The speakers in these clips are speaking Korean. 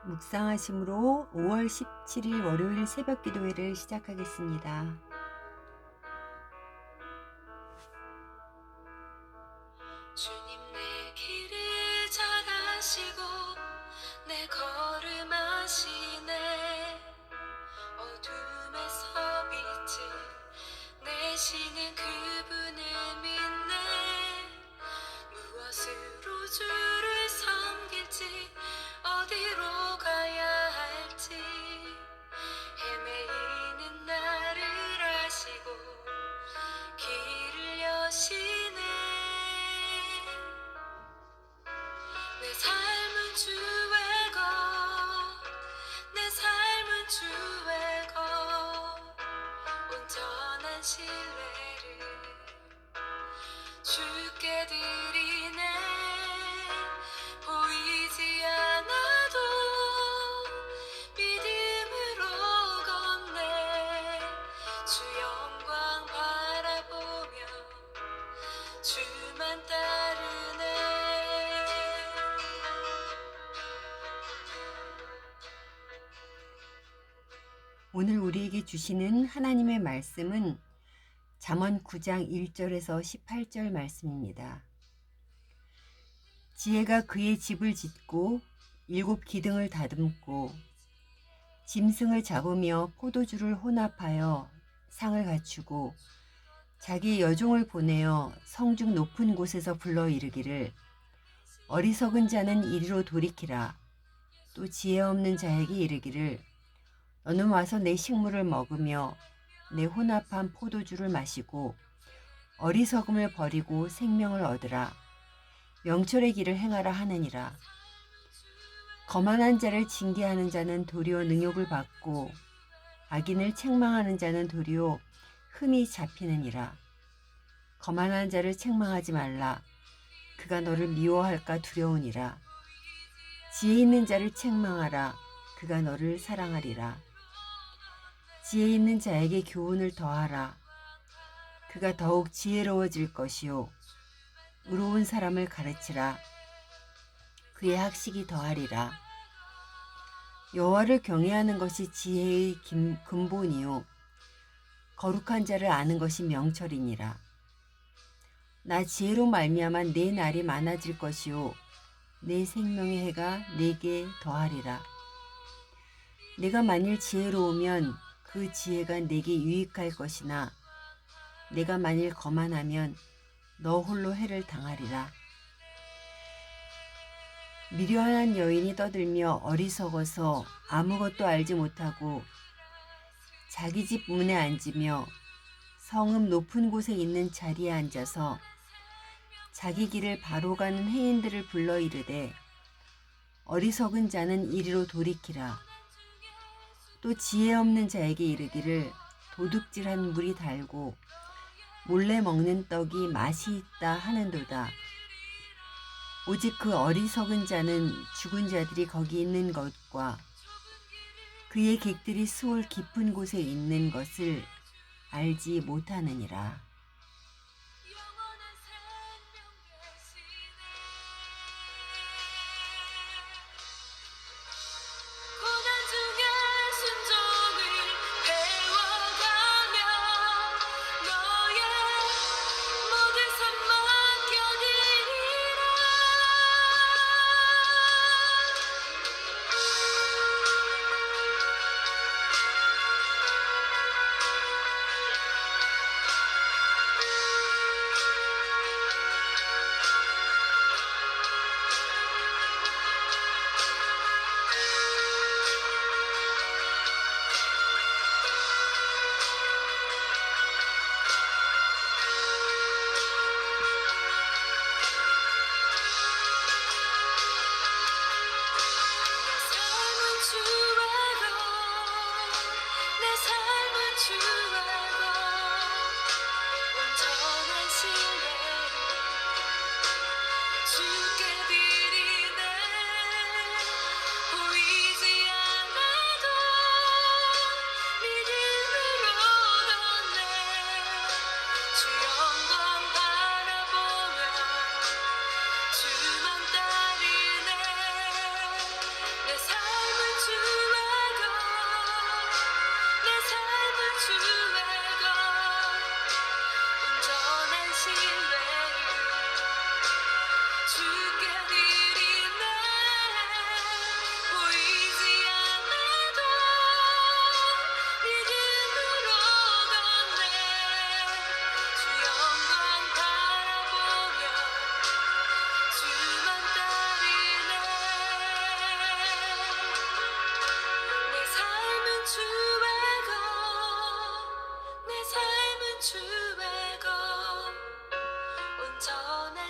묵상하심으로 5월 17일 월요일 새벽 기도회를 시작하겠습니다. 주님 내 길을 잘 아시고 내 걸음 아시네. 어둠에서 빛을 내시는 그분을 믿네. 무엇으로 주를 섬길지 어디로 가야 할지 헤매이는 나를 아시고 길을 여시네. 내 삶은 주의 것, 내 삶은 주의 것, 온전한 신뢰를 주께 드리네. 보이지 않아도 믿음으로 걷네. 주 영광 바라보며 주만 따르네. 오늘 우리에게 주시는 하나님의 말씀은 잠언 9장 1절에서 18절 말씀입니다. 지혜가 그의 집을 짓고 7 기둥을 다듬고 짐승을 잡으며 포도주를 혼합하여 상을 갖추고 자기 여종을 보내어 성중 높은 곳에서 불러 이르기를 어리석은 자는 이리로 돌이키라. 또 지혜 없는 자에게 이르기를 너는 와서 내 식물을 먹으며 내 혼합한 포도주를 마시고 어리석음을 버리고 생명을 얻으라. 명철의 길을 행하라 하느니라. 거만한 자를 징계하는 자는 도리어 능욕을 받고 악인을 책망하는 자는 도리어 흠이 잡히느니라. 거만한 자를 책망하지 말라. 그가 너를 미워할까 두려우니라. 지혜 있는 자를 책망하라. 그가 너를 사랑하리라. 지혜 있는 자에게 교훈을 더하라. 그가 더욱 지혜로워질 것이요 의로운 사람을 가르치라. 그의 학식이 더하리라. 여호와를 경외하는 것이 지혜의 근본이요 거룩한 자를 아는 것이 명철이니라. 나 지혜로 말미암아 내 날이 많아질 것이요 내 생명의 해가 내게 더하리라. 내가 만일 지혜로우면 그 지혜가 내게 유익할 것이나 내가 만일 거만하면 너 홀로 해를 당하리라. 미련한 여인이 떠들며 어리석어서 아무것도 알지 못하고 자기 집 문에 앉으며 성읍 높은 곳에 있는 자리에 앉아서 자기 길을 바로 가는 행인들을 불러 이르되 어리석은 자는 이리로 돌이키라. 또 지혜 없는 자에게 이르기를 도둑질한 물이 달고 몰래 먹는 떡이 맛이 있다 하는도다. 오직 그 어리석은 자는 죽은 자들이 거기 있는 것과 그의 객들이 수월 깊은 곳에 있는 것을 알지 못하느니라. 영원한 생명 되시네. 고난 중에 순종을 배워가며 너의 모든 삶 맡겨드리라.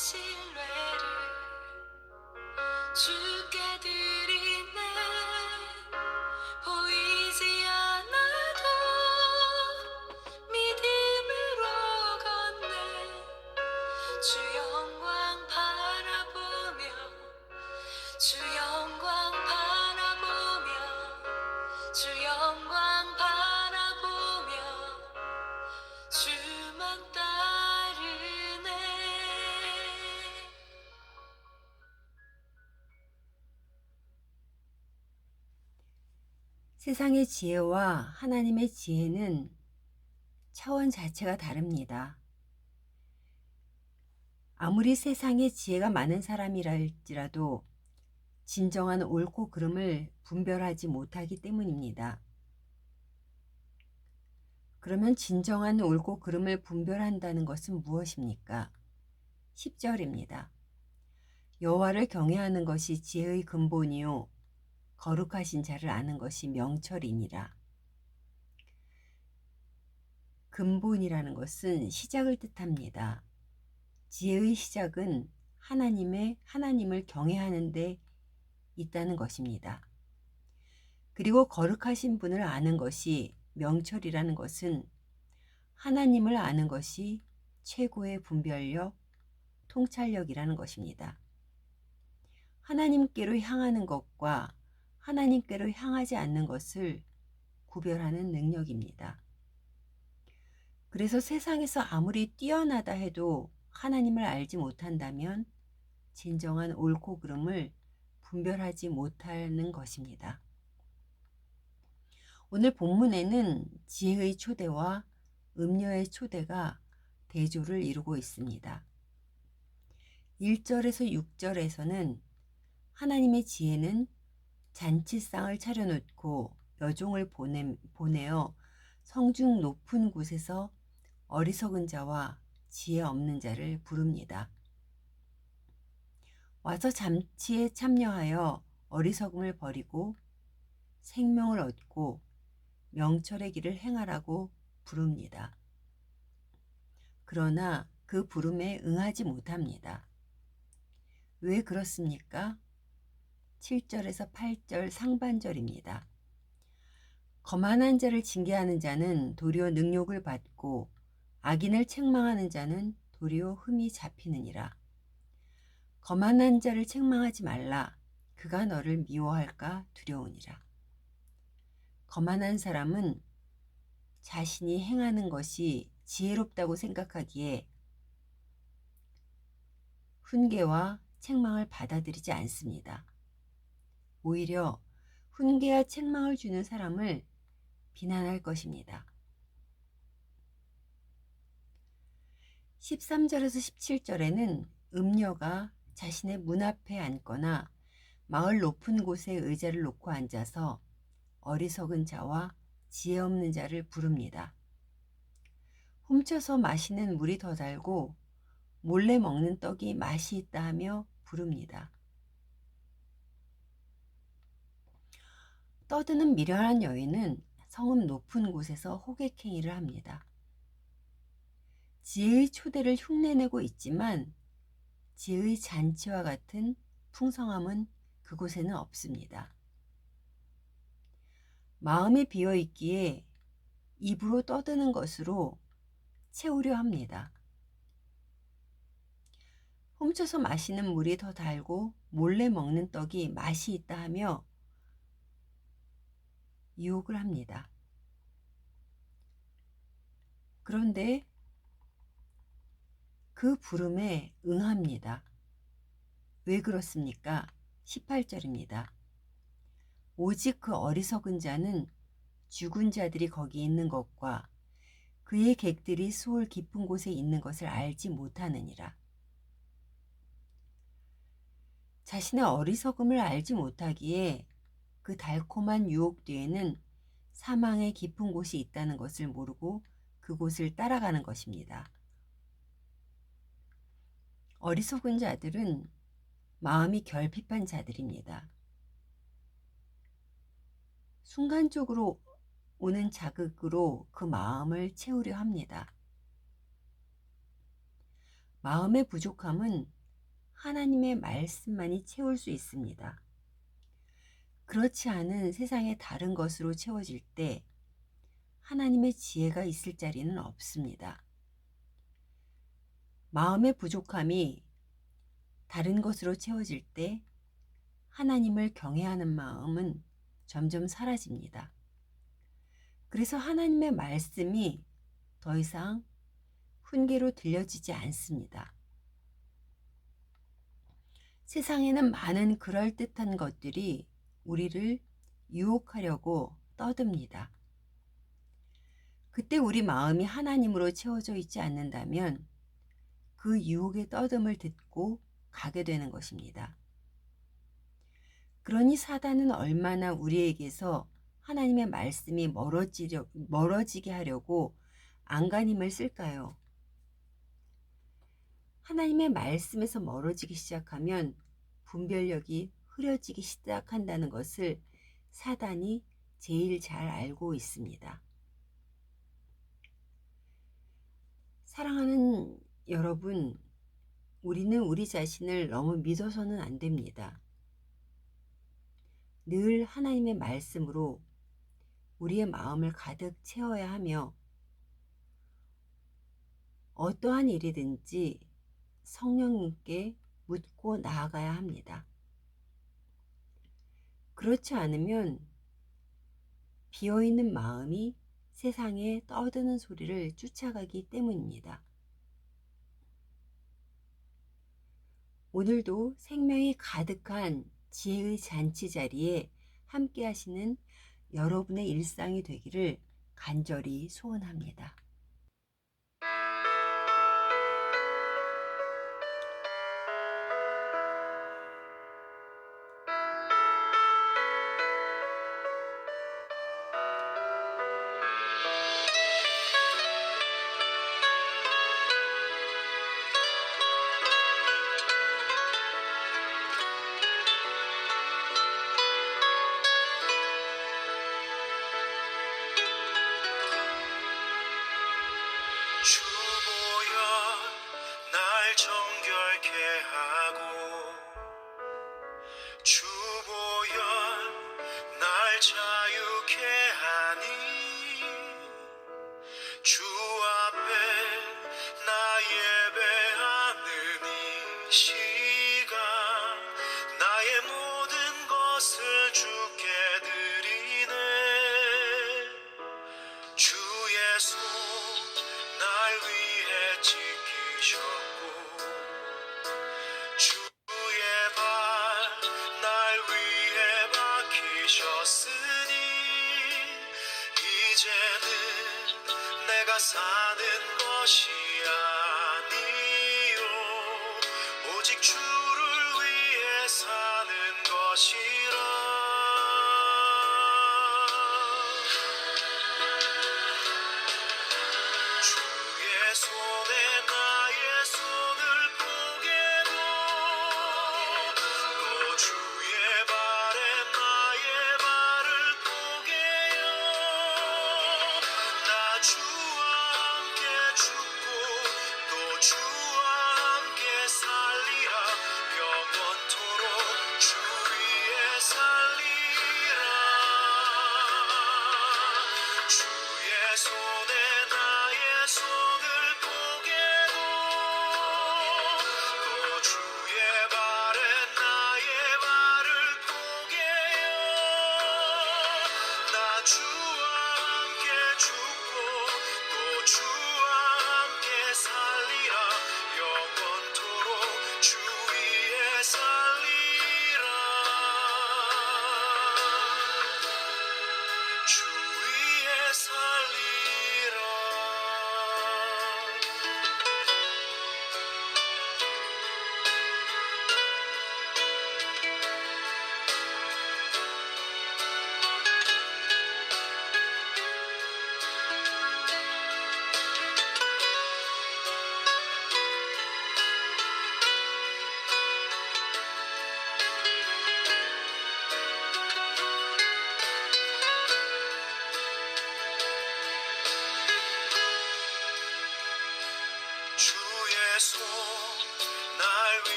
신뢰를 주께 드리네. 보이지 않아도 믿음으로 걷네. 주 영광 바라보며 주 영광 바라보며 주 영광 바라보며 주만 따르네. 세상의 지혜와 하나님의 지혜는 차원 자체가 다릅니다. 아무리 세상에 지혜가 많은 사람이라 할지라도 진정한 옳고 그름을 분별하지 못하기 때문입니다. 그러면 진정한 옳고 그름을 분별한다는 것은 무엇입니까? 10절입니다. 여호와를 경외하는 것이 지혜의 근본이요 거룩하신 자를 아는 것이 명철이니라. 근본이라는 것은 시작을 뜻합니다. 지혜의 시작은 하나님을 경외하는 데 있다는 것입니다. 그리고 거룩하신 분을 아는 것이 명철이라는 것은 하나님을 아는 것이 최고의 분별력, 통찰력이라는 것입니다. 하나님께로 향하는 것과 하나님께로 향하지 않는 것을 구별하는 능력입니다. 그래서 세상에서 아무리 뛰어나다 해도 하나님을 알지 못한다면 진정한 옳고 그름을 분별하지 못하는 것입니다. 오늘 본문에는 지혜의 초대와 음녀의 초대가 대조를 이루고 있습니다. 1절에서 6절에서는 하나님의 지혜는 잔치상을 차려놓고 여종을 보내어 성중 높은 곳에서 어리석은 자와 지혜 없는 자를 부릅니다. 와서 잔치에 참여하여 어리석음을 버리고 생명을 얻고 명철의 길을 행하라고 부릅니다. 그러나 그 부름에 응하지 못합니다. 왜 그렇습니까? 7절에서 8절 상반절입니다. 거만한 자를 징계하는 자는 도리어 능욕을 받고 악인을 책망하는 자는 도리어 흠이 잡히느니라. 거만한 자를 책망하지 말라. 그가 너를 미워할까 두려우니라. 거만한 사람은 자신이 행하는 것이 지혜롭다고 생각하기에 훈계와 책망을 받아들이지 않습니다. 오히려 훈계와 책망을 주는 사람을 비난할 것입니다. 13절에서 17절에는 음녀가 자신의 문 앞에 앉거나 마을 높은 곳에 의자를 놓고 앉아서 어리석은 자와 지혜 없는 자를 부릅니다. 훔쳐서 마시는 물이 더 달고 몰래 먹는 떡이 맛이 있다 하며 부릅니다. 떠드는 미련한 여인은 성읍 높은 곳에서 호객행위를 합니다. 지혜의 초대를 흉내내고 있지만 지혜의 잔치와 같은 풍성함은 그곳에는 없습니다. 마음이 비어있기에 입으로 떠드는 것으로 채우려 합니다. 훔쳐서 마시는 물이 더 달고 몰래 먹는 떡이 맛이 있다 하며 유혹을 합니다. 그런데 그 부름에 응합니다. 왜 그렇습니까? 18절입니다. 오직 그 어리석은 자는 죽은 자들이 거기 있는 것과 그의 객들이 수월 깊은 곳에 있는 것을 알지 못하느니라. 자신의 어리석음을 알지 못하기에 그 달콤한 유혹 뒤에는 사망의 깊은 곳이 있다는 것을 모르고 그곳을 따라가는 것입니다. 어리석은 자들은 마음이 결핍한 자들입니다. 순간적으로 오는 자극으로 그 마음을 채우려 합니다. 마음의 부족함은 하나님의 말씀만이 채울 수 있습니다. 그렇지 않은 세상의 다른 것으로 채워질 때 하나님의 지혜가 있을 자리는 없습니다. 마음의 부족함이 다른 것으로 채워질 때 하나님을 경외하는 마음은 점점 사라집니다. 그래서 하나님의 말씀이 더 이상 훈계로 들려지지 않습니다. 세상에는 많은 그럴듯한 것들이 우리를 유혹하려고 떠듭니다. 그때 우리 마음이 하나님으로 채워져 있지 않는다면 그 유혹의 떠듬을 듣고 가게 되는 것입니다. 그러니 사단은 얼마나 우리에게서 하나님의 말씀이 멀어지게 하려고 안간힘을 쓸까요? 하나님의 말씀에서 멀어지기 시작하면 분별력이 흐려지기 시작한다는 것을 사단이 제일 잘 알고 있습니다. 사랑하는 여러분, 우리는 우리 자신을 너무 믿어서는 안 됩니다. 늘 하나님의 말씀으로 우리의 마음을 가득 채워야 하며 어떠한 일이든지 성령님께 묻고 나아가야 합니다. 그렇지 않으면 비어있는 마음이 세상에 떠드는 소리를 쫓아가기 때문입니다. 오늘도 생명이 가득한 지혜의 잔치 자리에 함께 하시는 여러분의 일상이 되기를 간절히 소원합니다. 주보여 날 정결케 하고 주보여 날 자유케 하니 주 앞에 나 예배하는 이 시간 나의 모든 것을 주께 드리네 주의 손 날 위해 지키셨고 주의 발 날 위해 박히셨으니 이제는 내가 사는 것이 아니요 오직 주를 위해 사는 것이라 주의 손에 나의 손을 포개고 또 주의 발에 나의 발을 포개요 나 주와 함께 죽고 또 주와 함께 살리라 영원토록 주 위에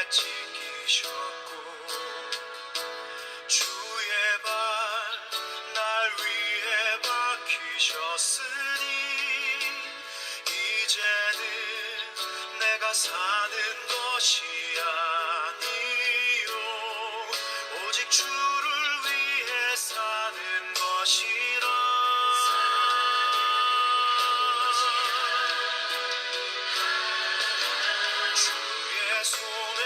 지키셨고 주의 발 날 위해 박히셨으니 이제는 내가 사는 것이 아니요 오직 주를 위해 사는 것이라 주의 손에